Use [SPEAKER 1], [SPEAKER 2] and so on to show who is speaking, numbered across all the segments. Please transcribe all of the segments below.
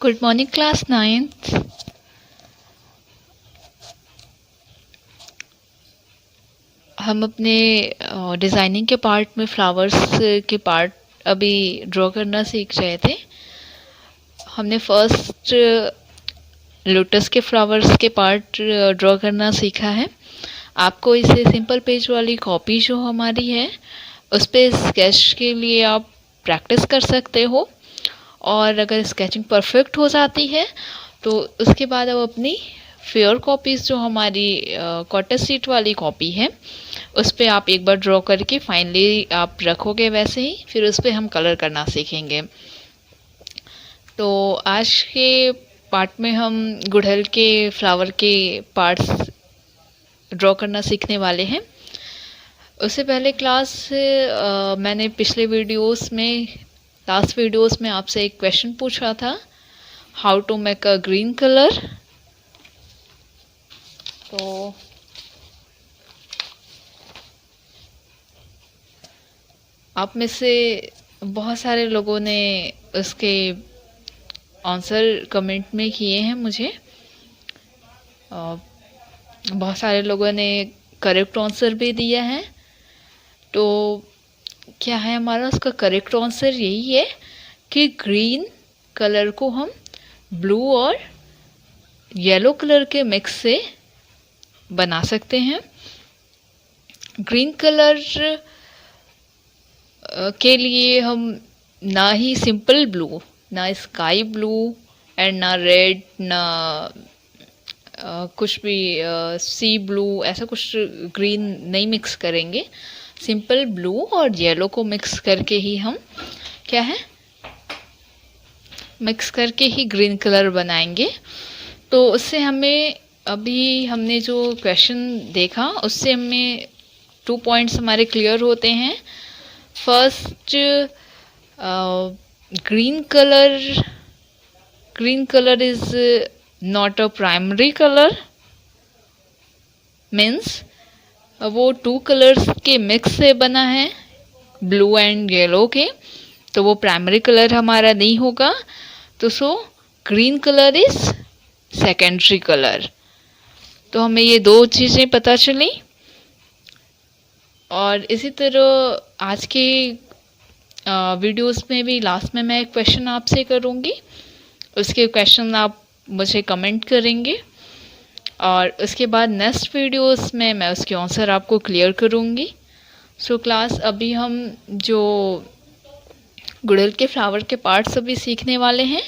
[SPEAKER 1] Good morning class 9th। हम अपने designing के पार्ट में फ्लावर्स के पार्ट अभी ड्रॉ करना सीख रहे थे। हमने फर्स्ट लोटस के फ्लावर्स के पार्ट ड्रॉ करना सीखा है। आपको इसे सिंपल पेज वाली कॉपी जो हमारी है उस पे स्केच के लिए आप प्रैक्टिस कर सकते हो, और अगर स्केचिंग परफेक्ट हो जाती है तो उसके बाद अब अपनी फेयर कॉपीज़ जो हमारी क्वार्टर शीट वाली कॉपी है उस पर आप एक बार ड्रॉ करके फाइनली आप रखोगे वैसे ही, फिर उस पर हम कलर करना सीखेंगे। तो आज के पार्ट में हम गुड़हल के फ्लावर के पार्ट्स ड्रॉ करना सीखने वाले हैं। उससे पहले क्लास मैंने पिछले वीडियोस में लास्ट वीडियोस में आपसे एक क्वेश्चन पूछा था, how to make a green colour. तो आप में से बहुत सारे लोगों ने उसके आंसर कमेंट में किए हैं मुझे। बहुत सारे लोगों ने करेक्ट आंसर भी दिया है। तो क्या है हमारा उसका करेक्ट आंसर यही है कि ग्रीन कलर को हम ब्लू और येलो कलर के मिक्स से बना सकते हैं। ग्रीन कलर के लिए हम ना ही सिंपल ब्लू, ना स्काई ब्लू एंड ना रेड, ना कुछ भी सी ब्लू, ऐसा कुछ ग्रीन नहीं मिक्स करेंगे। सिंपल ब्लू और येलो को मिक्स करके ही हम क्या है मिक्स करके ही ग्रीन कलर बनाएंगे। तो उससे हमें अभी हमने जो क्वेश्चन देखा उससे हमें 2 पॉइंट्स हमारे क्लियर होते हैं। First, green color is not a primary color, means वो 2 कलर्स के मिक्स से बना है, ब्लू एंड येलो के, तो वो प्राइमरी कलर हमारा नहीं होगा। तो so green colour is secondary colour. तो हमें ये 2 चीज़ें पता चली। और इसी तरह आज के वीडियोस में भी लास्ट में मैं एक क्वेश्चन आपसे करूँगी, उसके क्वेश्चन आप मुझे कमेंट करेंगे, और उसके बाद नेक्स्ट वीडियोस में मैं उसके आंसर आपको क्लियर करूँगी। सो क्लास, अभी हम जो गुड़हल के फ्लावर के पार्ट्स अभी सीखने वाले हैं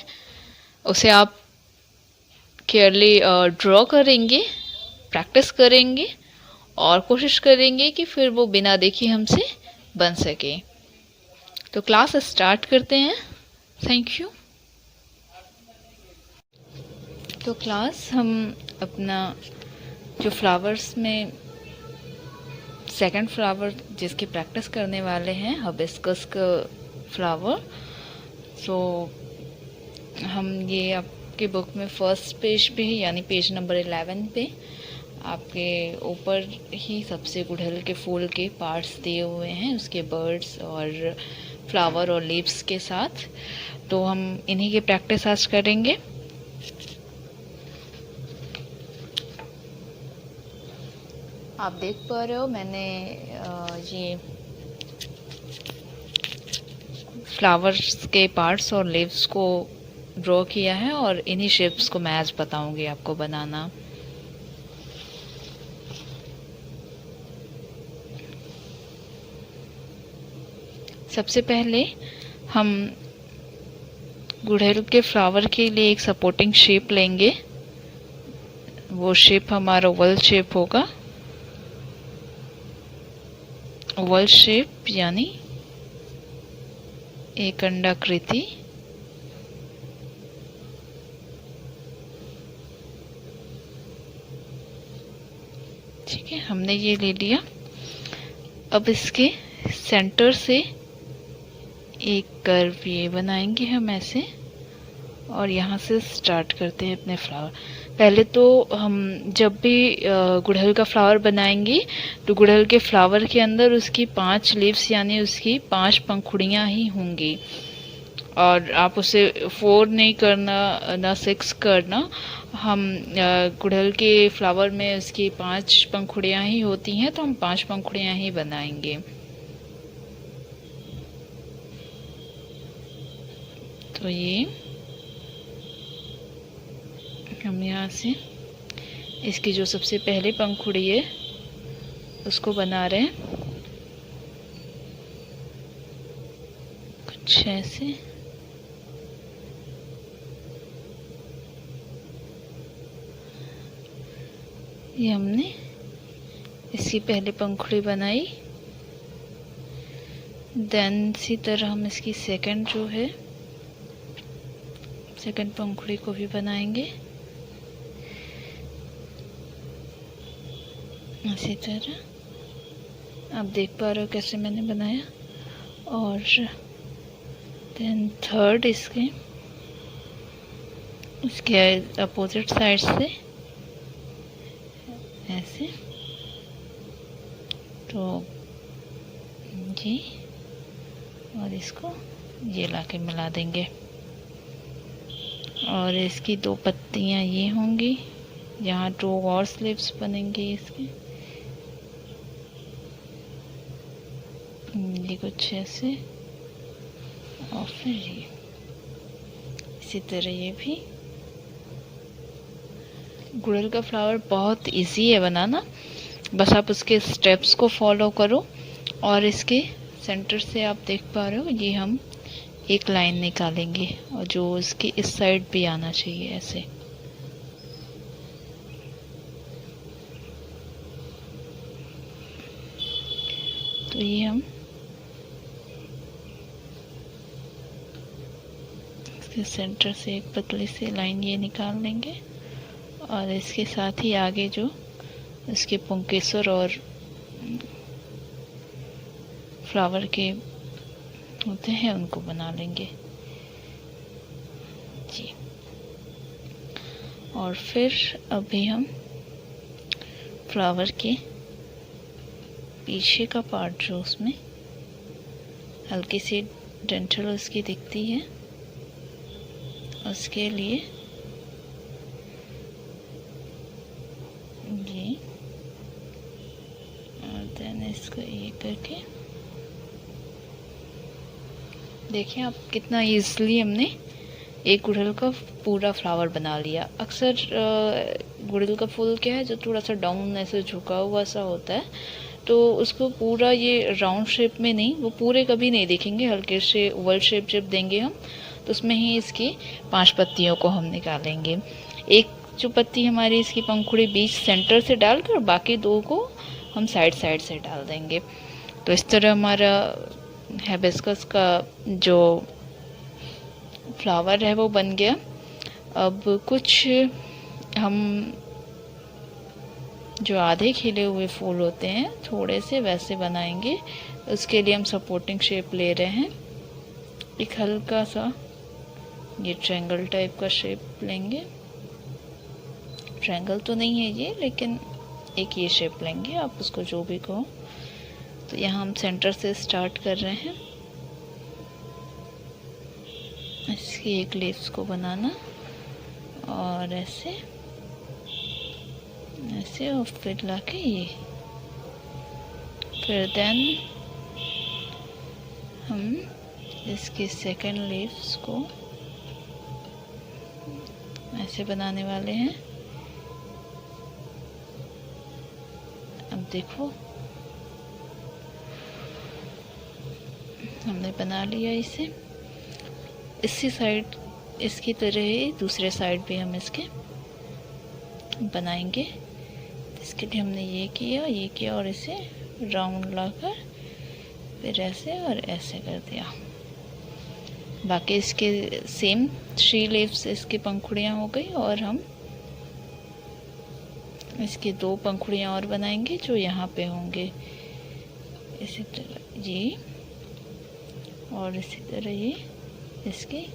[SPEAKER 1] उसे आप केयरली ड्रॉ करेंगे, प्रैक्टिस करेंगे और कोशिश करेंगे कि फिर वो बिना देखे हमसे बन सके। तो क्लास स्टार्ट करते हैं। Thank you. तो क्लास, हम अपना जो फ्लावर्स में सेकंड फ्लावर जिसकी प्रैक्टिस करने वाले हैं, हिबिस्कस का फ्लावर, सो हम ये आपके बुक में फर्स्ट पेज पे ही, यानी पेज नंबर 11 पे आपके ऊपर ही सबसे गुड़हल के फूल के पार्ट्स दिए हुए हैं, उसके बर्ड्स और फ्लावर और लीव्स के साथ। तो हम इन्हीं की प्रैक्टिस आज करेंगे। आप देख पा रहे हो मैंने ये फ्लावर्स के पार्ट्स और लीव्स को ड्रॉ किया है, और इन्हीं शेप्स को मैं आज बताऊंगी आपको बनाना। सबसे पहले हम गुड़हल के फ्लावर के लिए एक सपोर्टिंग शेप लेंगे। वो शेप हमारा ओवल शेप होगा। ओवल शेप यानी एक अंडाकृति। ठीक है, हमने ये ले लिया। अब इसके सेंटर से एक कर्व ये बनाएंगे हम ऐसे, और यहाँ से स्टार्ट करते हैं अपने फ्लावर। पहले तो हम जब भी गुड़हल का फ्लावर बनाएंगे तो गुड़हल के फ्लावर के अंदर उसकी 5 लीव्स यानी उसकी 5 पंखुड़ियाँ ही होंगी, और आप उसे 4 नहीं करना ना 6 करना। हम गुड़हल के फ्लावर में उसकी 5 पंखुड़ियाँ ही होती हैं, तो हम 5 पंखुड़ियाँ ही बनाएंगे। तो ये हम यहाँ से इसकी जो सबसे पहली पंखुड़ी है उसको बना रहे हैं, कुछ ऐसे। ये हमने इसकी पहली पंखुड़ी बनाई। देन इसी तरह हम इसकी सेकंड जो है सेकंड पंखुड़ी को भी बनाएंगे इसी तरह। आप देख पा रहे हो कैसे मैंने बनाया। और देन थर्ड इसके अपोजिट साइड से ऐसे। तो ये और इसको ये लाके मिला देंगे और इसकी 2 पत्तियां ये होंगी। यहाँ 2 और स्लीव्स बनेंगे इसके, ये कुछ ऐसे। और फिर ये इसी तरह ये भी। गुड़हल का फ्लावर बहुत इजी है बनाना, बस आप उसके स्टेप्स को फॉलो करो। और इसके सेंटर से आप देख पा रहे हो ये हम एक लाइन निकालेंगे और जो इसकी इस साइड भी आना चाहिए ऐसे। तो ये हम इसके सेंटर से एक पतली सी लाइन ये निकाल लेंगे और इसके साथ ही आगे जो इसके पुंकेसर और फ्लावर के होते हैं उनको बना लेंगे जी। और फिर अभी हम फ्लावर के पीछे का पार्ट जो उसमें हल्की सी डेंटल उसकी दिखती है, उसके लिए ये और देन इसको ये करके देखिए आप कितना इजीली हमने एक गुड़हल का पूरा फ्लावर बना लिया। अक्सर गुड़हल का फूल क्या है जो थोड़ा सा डाउन ऐसे झुका हुआ सा होता है, तो उसको पूरा ये राउंड शेप में नहीं, वो पूरे कभी नहीं देखेंगे। हल्के से ओवल शेप जब देंगे हम तो उसमें ही इसकी 5 पत्तियों को हम निकालेंगे। एक जो पत्ती हमारी इसकी पंखुड़ी बीच सेंटर से डालकर बाकी 2 को हम साइड साइड से डाल देंगे। तो इस तरह हमारा हिबिस्कस का जो फ्लावर है वो बन गया। अब कुछ हम जो आधे खिले हुए फूल होते हैं थोड़े से वैसे बनाएंगे। उसके लिए हम सपोर्टिंग शेप ले रहे हैं, एक हल्का सा ये ट्रायंगल टाइप का शेप लेंगे। ट्रायंगल तो नहीं है ये, लेकिन एक ये शेप लेंगे, आप उसको जो भी कहो। तो यहाँ हम सेंटर से स्टार्ट कर रहे हैं इसकी एक लीव्स को बनाना और ऐसे ऐसे और फिर लाके ये। फिर देन हम इसके सेकंड लीव्स को ऐसे बनाने वाले हैं। अब देखो हमने बना लिया इसे। इसी साइड इसकी तरह ही दूसरे साइड भी हम इसके बनाएंगे। इसके लिए हमने ये किया और इसे राउंड लाकर फिर ऐसे और ऐसे कर दिया। बाकी इसके सेम 3 लीव्स इसकी पंखुड़ियाँ हो गई और हम इसकी 2 पंखुड़ियाँ और बनाएंगे जो यहाँ पे होंगे इसी तरह ये, और इसी तरह ये इसकी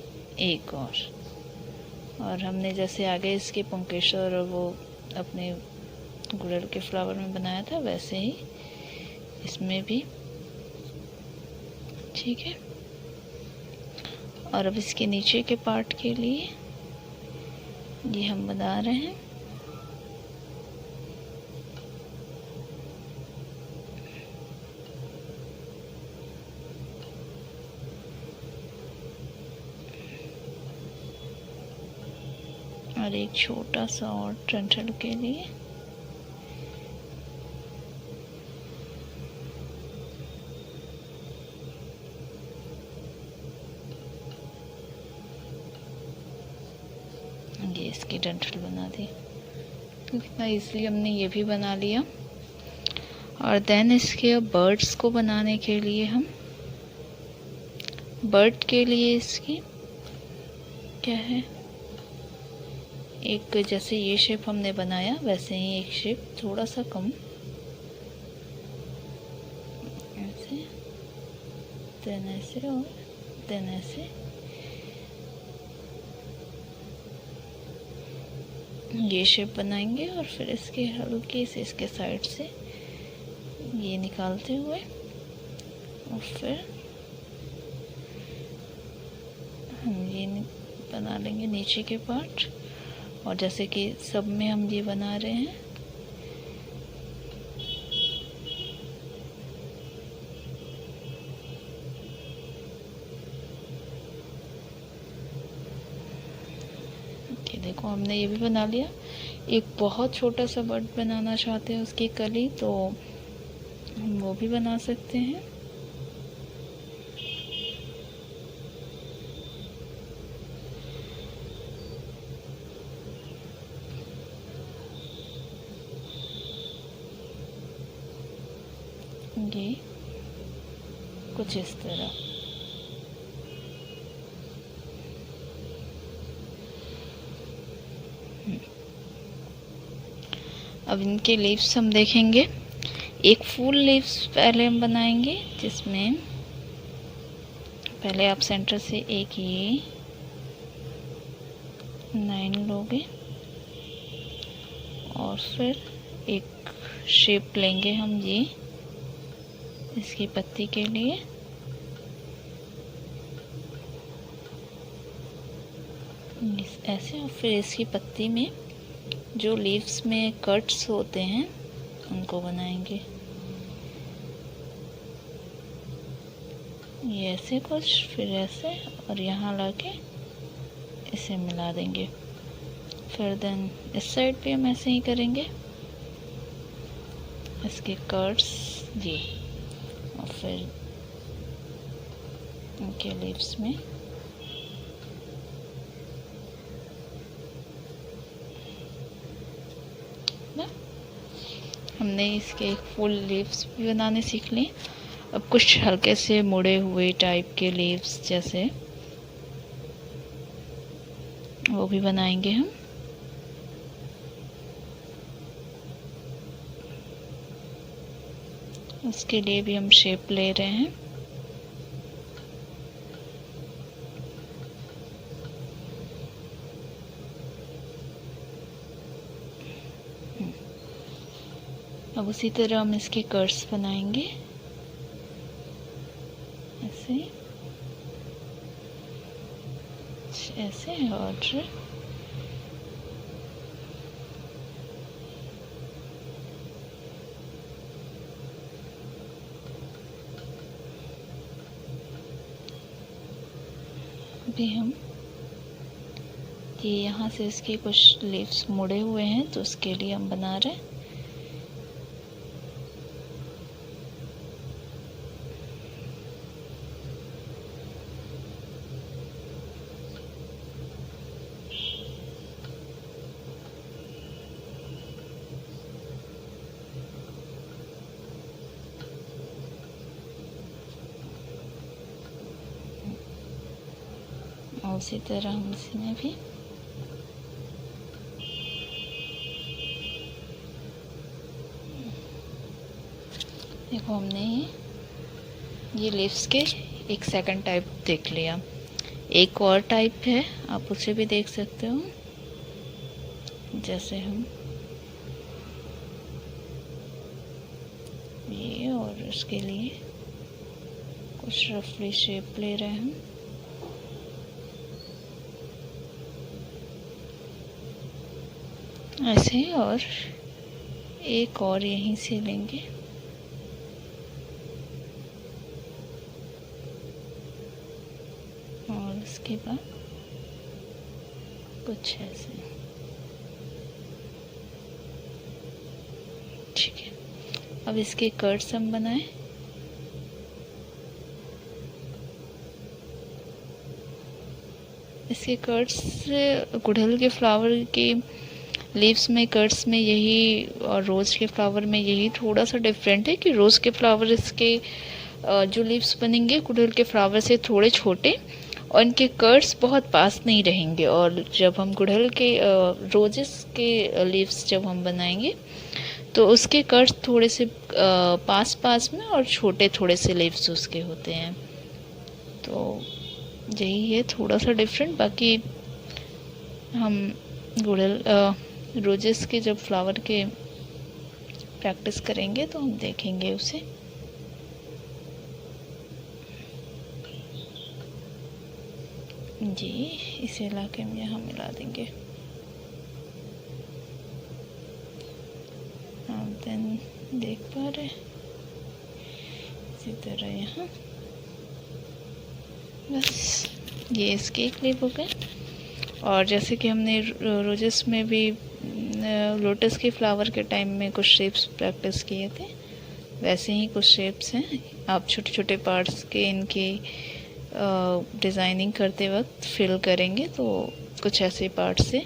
[SPEAKER 1] एक और हमने जैसे आगे इसके पुंकेश्वर और वो अपने गुड़हल के फ्लावर में बनाया था वैसे ही इसमें भी, ठीक है। और अब इसके नीचे के पार्ट के लिए ये हम बना रहे हैं। और एक छोटा सा और टर्टल के लिए ये इसकी टर्टल बना दी। तो कितना इजीली हमने ये भी बना लिया। और देन इसके बर्ड्स को बनाने के लिए हम बर्ड के लिए इसकी क्या है, एक जैसे ये शेप हमने बनाया वैसे ही एक शेप थोड़ा सा कम, ऐसे देन ऐसे और देन ऐसे ये शेप बनाएंगे। और फिर इसके हल्के से इसके साइड से ये निकालते हुए और फिर हम ये बना लेंगे नीचे के पार्ट। और जैसे कि सब में हम ये बना रहे हैं, देखो हमने ये भी बना लिया। एक बहुत छोटा सा बर्ड बनाना चाहते हैं उसकी कली, तो हम वो भी बना सकते हैं। ये कुछ इस तरह। अब इनके लीव्स हम देखेंगे। एक फुल लीव्स पहले हम बनाएंगे, जिसमें पहले आप सेंटर से एक ये 9 लोगे और फिर एक शेप लेंगे हम ये इसकी पत्ती के लिए। ऐसे और फिर इसकी पत्ती में जो लीव्स में कट्स होते हैं उनको बनाएंगे। ये ऐसे कुछ, फिर ऐसे और यहाँ लाके इसे मिला देंगे। फिर देन इस साइड पे हम ऐसे ही करेंगे, इसके कट्स ये और फिर इनके लीव्स में ना हमने इसके एक फुल लीव्स भी बनाने सीख लिए। अब कुछ हल्के से मुड़े हुए टाइप के लीव्स जैसे वो भी बनाएंगे हम। उसके लिए भी हम शेप ले रहे हैं। अब उसी तरह हम इसके कर्व्स बनाएंगे ऐसे ऐसे और अभी हम ये यहाँ से इसके कुछ लीव्स मुड़े हुए हैं तो उसके लिए हम बना रहे हैं। और उसी तरह हम इसमें भी देखो हमने ये लीव्स के एक सेकंड टाइप देख लिया। एक और टाइप है, आप उसे भी देख सकते हो। जैसे हम ये और उसके लिए कुछ रफली शेप ले रहे हैं। ऐसे, और एक और यहीं से लेंगे। और उसके बाद कुछ ऐसे। ठीक है, अब इसके कर्ट्स हम बनाएं। इसके कर्ट्स गुड़हल के फ्लावर के लीव्स में, कर्ट्स में यही, और रोज़ के फ्लावर में यही थोड़ा सा डिफरेंट है कि रोज़ के फ्लावर इसके जो लीव्स बनेंगे गुड़हल के फ्लावर से थोड़े छोटे, और इनके कर्ट्स बहुत पास नहीं रहेंगे। और जब हम गुड़हल के रोजेस के लीव्स जब हम बनाएंगे तो उसके कर्ट्स थोड़े से पास पास में और छोटे थोड़े से लीव्स उसके होते हैं। तो यही है थोड़ा सा डिफरेंट। बाकी हम गुड़हल रोजेस के जब फ्लावर के प्रैक्टिस करेंगे तो हम देखेंगे उसे। जी, इसे लाके हम यहाँ मिला देंगे। आप देन देख पा रहे इसी तरह यहाँ, बस ये इसके एक लीफ हो गए। और जैसे कि हमने रोजेस में भी लोटस के फ्लावर के टाइम में कुछ शेप्स प्रैक्टिस किए थे, वैसे ही कुछ शेप्स हैं। आप छोटे छोटे पार्ट्स के इनके डिज़ाइनिंग करते वक्त फिल करेंगे तो कुछ ऐसे पार्ट्स से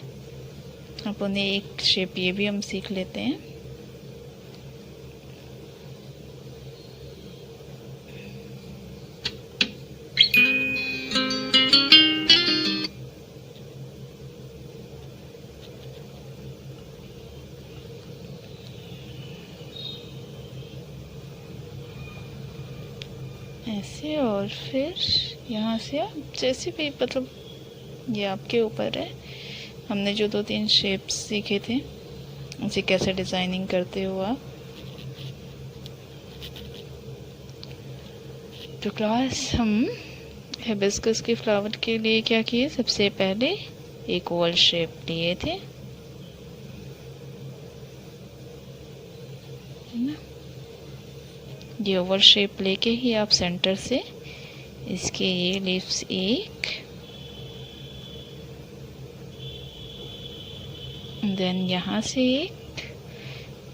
[SPEAKER 1] आप उन्हें एक शेप ये भी हम सीख लेते हैं। ऐसे, और फिर यहाँ से आप जैसे भी, मतलब ये आपके ऊपर है। हमने जो 2-3 शेप्स सीखे थे उसे कैसे डिज़ाइनिंग करते हो आप। तो क्लास हम हिबिस्कस के फ्लावर के लिए क्या किए, सबसे पहले एक ओवल शेप लिए थे, ये ओवल शेप लेके ही आप सेंटर से इसके ये लीव्स एक, देन यहाँ से एक,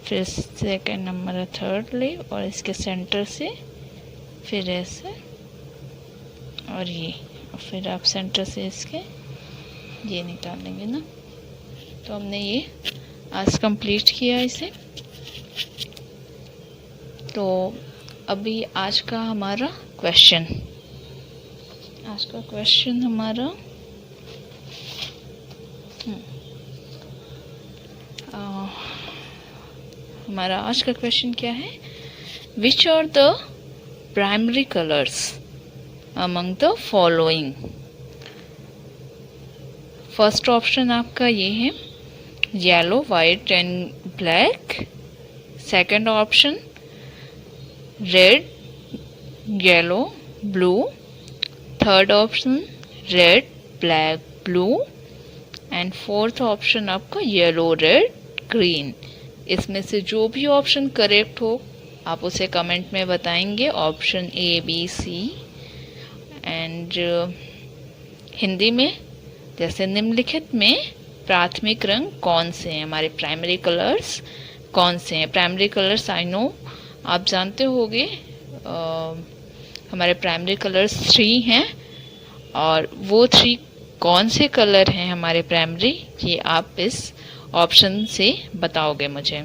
[SPEAKER 1] फिर सेकंड नंबर थर्ड लीव, और इसके सेंटर से फिर ऐसे, और ये, और फिर आप सेंटर से इसके ये निकाल लेंगे ना। तो हमने ये आज कंप्लीट किया इसे। तो अभी आज का हमारा क्वेश्चन, हमारा हमारा आज का क्वेश्चन क्या है, which are the primary colours among the following. First option आपका ये है yellow, white and black. Second option red, yellow, blue. Third option red, black, blue. And fourth option आपका येलो, रेड, ग्रीन। इसमें से जो भी ऑप्शन करेक्ट हो आप उसे कमेंट में बताएंगे, option A, B, C. And Hindi में जैसे निम्नलिखित में प्राथमिक रंग कौन से हैं, हमारे प्राइमरी कलर्स कौन से हैं। प्राइमरी कलर्स आई नो आप जानते होंगे, हमारे प्राइमरी कलर्स 3 हैं, और वो 3 कौन से कलर हैं हमारे प्राइमरी, ये आप इस ऑप्शन से बताओगे मुझे।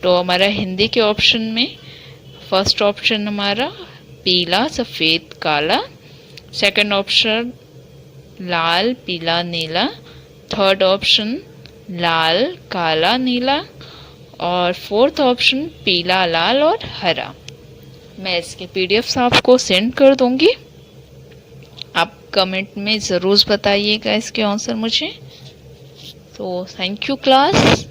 [SPEAKER 1] तो हमारा हिंदी के ऑप्शन में फर्स्ट ऑप्शन हमारा पीला, सफ़ेद, काला। सेकंड ऑप्शन लाल, पीला, नीला। थर्ड ऑप्शन लाल, काला, नीला। और फोर्थ ऑप्शन पीला, लाल और हरा। मैं इसके पीडीएफ्स आपको सेंड कर दूंगी, आप कमेंट में ज़रूर बताइएगा इसके आंसर मुझे। तो थैंक यू क्लास।